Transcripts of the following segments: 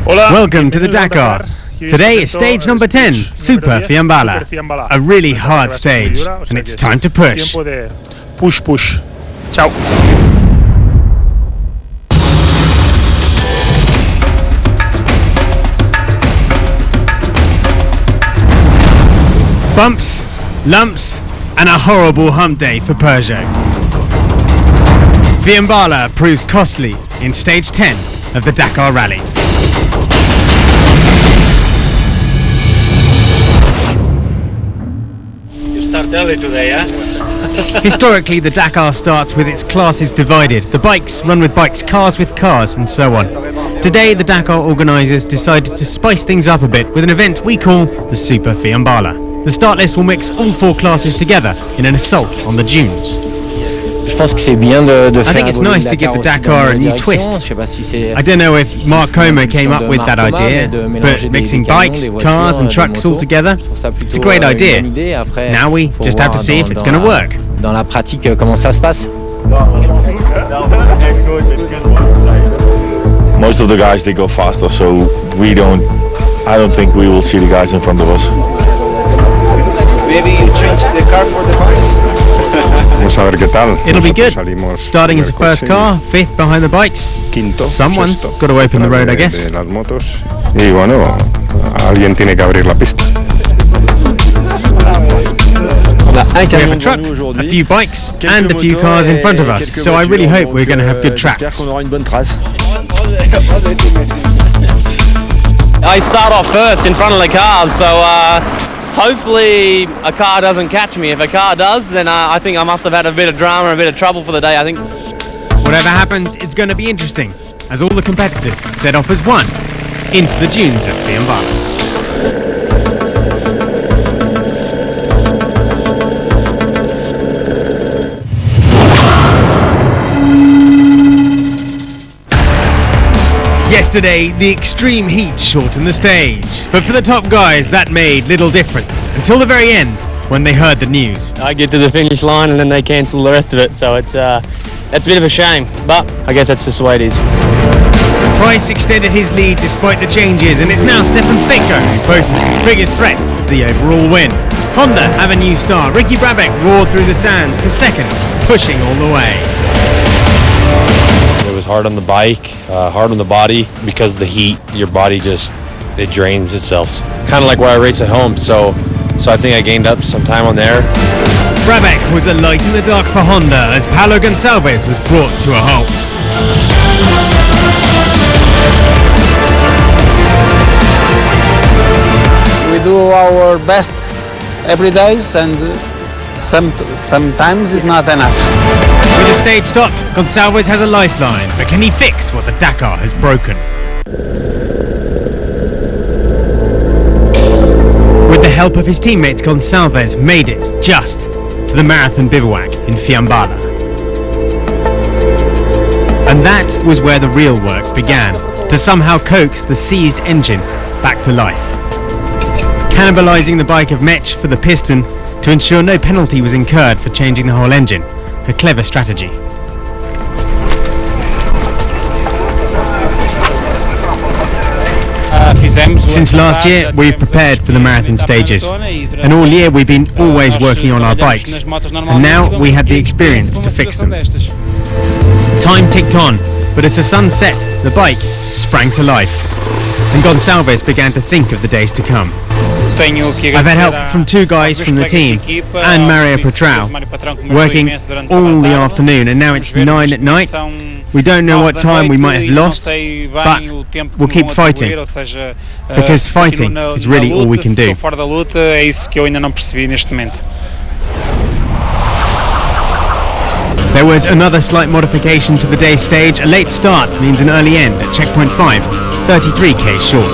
Welcome to the Dakar. Today is stage number 10, Super Fiambala. A really hard stage, and it's time to push. Push. Ciao. Bumps, lumps, and a horrible hump day for Peugeot. Fiambala proves costly in stage 10 of the Dakar Rally. You start early today, eh? Historically, the Dakar starts with its classes divided. The bikes run with bikes, cars with cars, and so on. Today, the Dakar organisers decided to spice things up a bit with an event we call the Super Fiambala. The start list will mix all four classes together in an assault on the dunes. I think it's nice to give the Dakar a new twist. I don't know if Mark Comer came up with that idea, but mixing bikes, cars and trucks all together, it's a great idea. Now we just have to see if it's going to work. Dans la pratique, comment ça se passe? Most of the guys, they go faster, so I don't think we will see the guys in front of us. Maybe you change the car for the bike? It'll be good. Starting as a first car, fifth behind the bikes. Someone's got to open the road, I guess. Y bueno, alguien tiene que abrir la pista. We have a truck, a few bikes, and a few cars in front of us, so I really hope we're going to have good tracks. I start off first in front of the cars, so hopefully a car doesn't catch me. If a car does, then I think I must have had a bit of drama and a bit of trouble for the day, I think. Whatever happens, it's going to be interesting, as all the competitors set off as one into the dunes of Fiambala. Yesterday, the extreme heat shortened the stage, but for the top guys that made little difference until the very end when they heard the news. I get to the finish line and then they cancel the rest of it, so that's a bit of a shame, but I guess that's just the way it is. Price extended his lead despite the changes, and it's now Stefan Ficko who poses his biggest threat to the overall win. Honda have a new star. Ricky Brabec roared through the sands to second, pushing all the way. It was hard on the bike, hard on the body, because of the heat, your body it drains itself. Kind of like where I race at home, so I think I gained up some time on there. Brabec was a light in the dark for Honda as Paulo Gonçalves was brought to a halt. We do our best every day, and sometimes it's not enough. With the stage stop, Gonçalves has a lifeline, but can he fix what the Dakar has broken? With the help of his teammates, Gonçalves made it just to the marathon bivouac in Fiambala. And that was where the real work began, to somehow coax the seized engine back to life. Cannibalising the bike of Metch for the piston to ensure no penalty was incurred for changing the whole engine. A clever strategy. Since last year, we've prepared for the marathon stages, and all year we've been always working on our bikes, and now we had the experience to fix them. Time ticked on, but as the sun set, the bike sprang to life, and Gonçalves began to think of the days to come. I've had help from two guys from the team and Mario Petrao, working all the afternoon, and now it's 9 at night. We don't know what time we might have lost, but we'll keep fighting, because fighting is really all we can do. There was another slight modification to the day's stage. A late start means an early end at checkpoint 5, 33k short.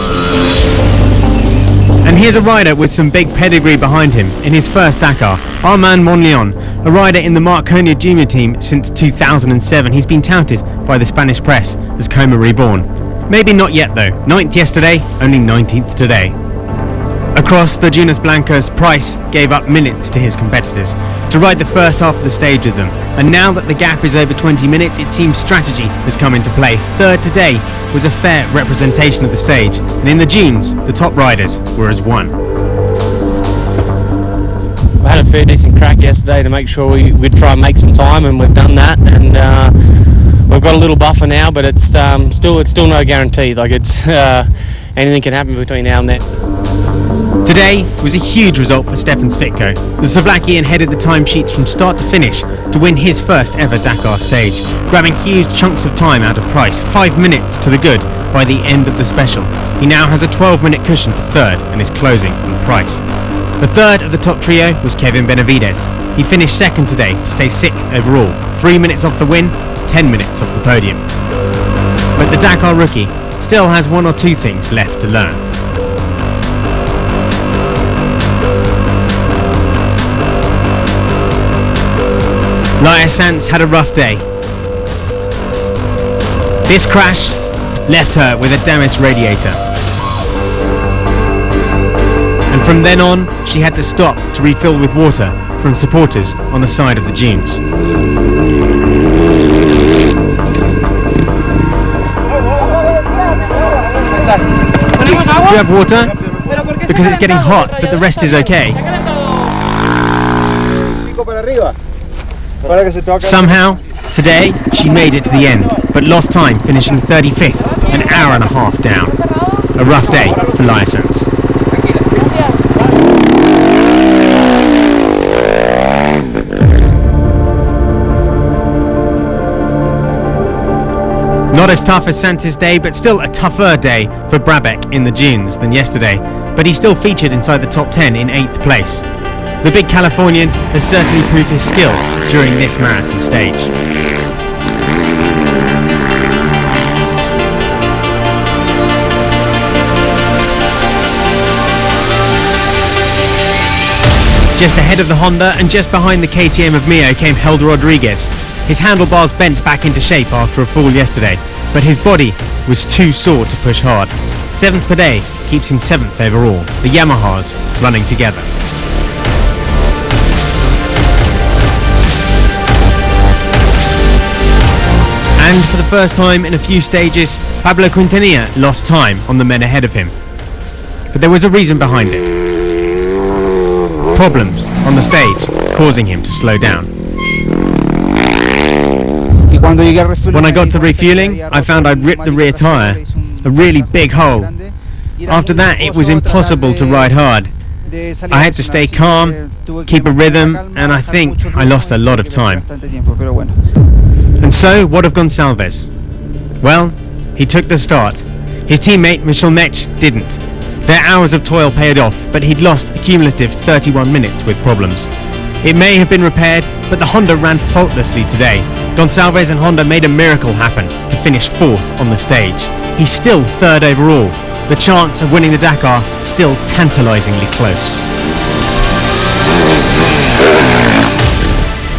And here's a rider with some big pedigree behind him in his first Dakar, Armand Monleon, a rider in the Marc Konya Junior team since 2007. He's been touted by the Spanish press as Coma reborn. Maybe not yet though. 9th yesterday, only 19th today. Across the Dunas Blancas, Price gave up minutes to his competitors to ride the first half of the stage with them, and now that the gap is over 20 minutes, it seems strategy has come into play. Third today was a fair representation of the stage, and in the dunes, the top riders were as one. We had a fair decent crack yesterday to make sure we'd try and make some time, and we've done that, and we've got a little buffer now, but it's still no guarantee. Like it's anything can happen between now and then. Today was a huge result for Stefan Svitko. The Slovakian headed the timesheets from start to finish to win his first ever Dakar stage, grabbing huge chunks of time out of Price, 5 minutes to the good by the end of the special. He now has a 12-minute cushion to third and is closing on Price. The third of the top trio was Kevin Benavides. He finished second today to stay sixth overall, 3 minutes off the win, 10 minutes off the podium. But the Dakar rookie still has one or two things left to learn. Laia Sanz had a rough day. This crash left her with a damaged radiator. And from then on, she had to stop to refill with water from supporters on the side of the dunes. Do you have water? Because it's getting hot, but the rest is okay. Somehow, today, she made it to the end, but lost time finishing 35th, an hour and a half down. A rough day for Laia Sanz. Not as tough as Sanz's day, but still a tougher day for Brabec in the dunes than yesterday, but he still featured inside the top 10 in 8th place. The big Californian has certainly proved his skill during this marathon stage. Just ahead of the Honda and just behind the KTM of Mio came Helder Rodriguez. His handlebars bent back into shape after a fall yesterday, but his body was too sore to push hard. 7th per day keeps him 7th overall, the Yamahas running together. And for the first time in a few stages, Pablo Quintanilla lost time on the men ahead of him. But there was a reason behind it. Problems on the stage, causing him to slow down. When I got to the refueling, I found I'd ripped the rear tyre, a really big hole. After that, it was impossible to ride hard. I had to stay calm, keep a rhythm, and I think I lost a lot of time. And so, what of Gonçalves? Well, he took the start. His teammate Michel Mech didn't. Their hours of toil paid off, but he'd lost a cumulative 31 minutes with problems. It may have been repaired, but the Honda ran faultlessly today. Gonçalves and Honda made a miracle happen to finish 4th on the stage. He's still 3rd overall. The chance of winning the Dakar still tantalisingly close.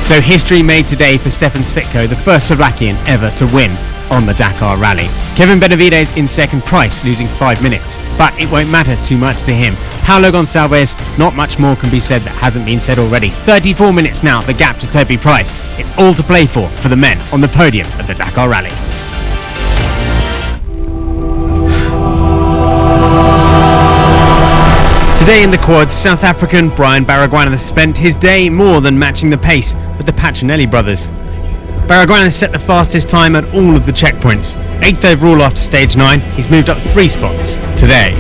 So history made today for Stefan Svitko, the first Slovakian ever to win on the Dakar Rally. Kevin Benavides in second, Price losing 5 minutes, but it won't matter too much to him. Paulo Gonçalves, not much more can be said that hasn't been said already. 34 minutes now, the gap to Toby Price. It's all to play for the men on the podium of the Dakar Rally. Today in the quads, South African Brian Baragwanath spent his day more than matching the pace of the Patronelli brothers. Baragwanath set the fastest time at all of the checkpoints. 8th overall after stage 9, he's moved up 3 spots today.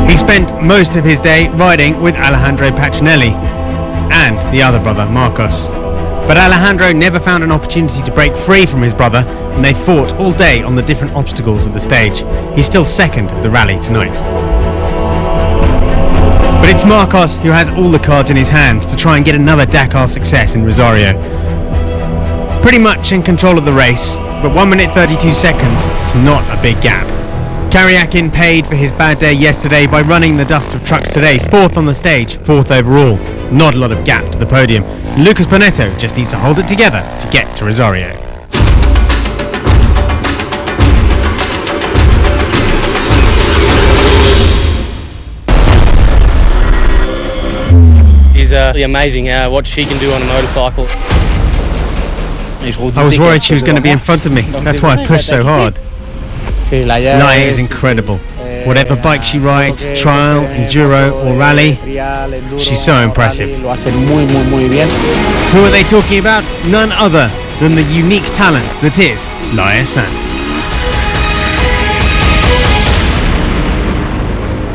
He spent most of his day riding with Alejandro Patronelli and the other brother, Marcos. But Alejandro never found an opportunity to break free from his brother, and they fought all day on the different obstacles of the stage. He's still second of the rally tonight. But it's Marcos who has all the cards in his hands to try and get another Dakar success in Rosario. Pretty much in control of the race, but 1 minute 32 seconds, it's not a big gap. Karyakin paid for his bad day yesterday by running the dust of trucks today. 4th on the stage, 4th overall. Not a lot of gap to the podium. Lucas Bonetto just needs to hold it together to get to Rosario. It's amazing what she can do on a motorcycle. I was worried she was going to be in front of me. That's why I pushed so hard. Laia is incredible. Whatever bike she rides, trial, enduro or rally, she's so impressive. Who are they talking about? None other than the unique talent that is Laia Sanz.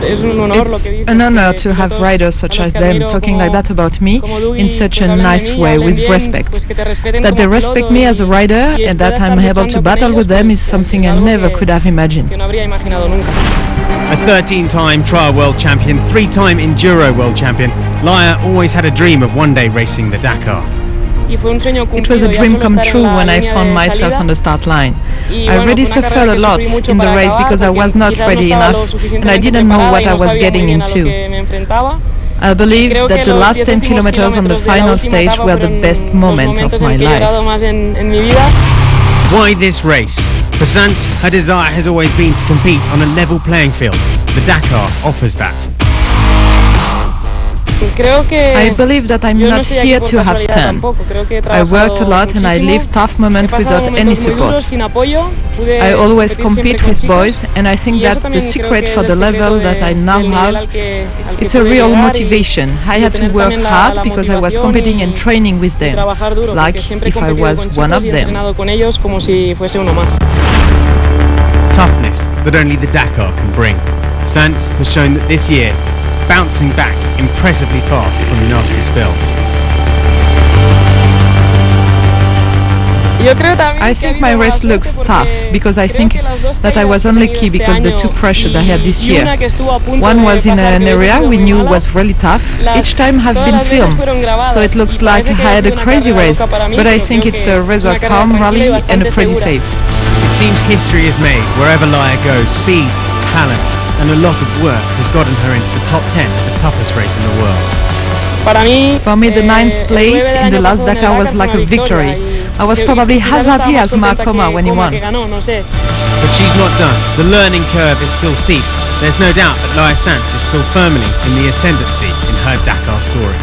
It's an honor to have riders such as them talking like that about me in such a nice way, with respect. That they respect me as a rider and that I'm able to battle with them is something I never could have imagined. A 13-time trial world champion, 3-time enduro world champion, Laia always had a dream of one day racing the Dakar. It was a dream come true when I found myself on the start line. I really suffered a lot in the race because I was not ready enough and I didn't know what I was getting into. I believe that the last 10 kilometers on the final stage were the best moment of my life. Why this race? For Sanz, her desire has always been to compete on a level playing field. The Dakar offers that. I believe that I'm not here to have fun. I worked a lot and I lived tough moments without any support. I always compete with boys and I think that's the secret for the level that I now have. It's a real motivation. I had to work hard because I was competing and training with them, like if I was one of them. Toughness that only the Dakar can bring. Sanz has shown that this year, bouncing back impressively fast from nasty spills. I think my race looks tough because I think that I was only key because the two crashes I had this year. One was in an area we knew was really tough. Each time have been filmed, so it looks like I had a crazy race, but I think it's a rather calm rally and a pretty safe. It seems history is made wherever Laia goes. Speed, talent and a lot of work has gotten her into the top 10 of the toughest race in the world. For me, the 9th place in the last Dakar was like a victory. I was probably as happy as Mark Coma when he won. But she's not done. The learning curve is still steep. There's no doubt that Laia Sanz is still firmly in the ascendancy in her Dakar story.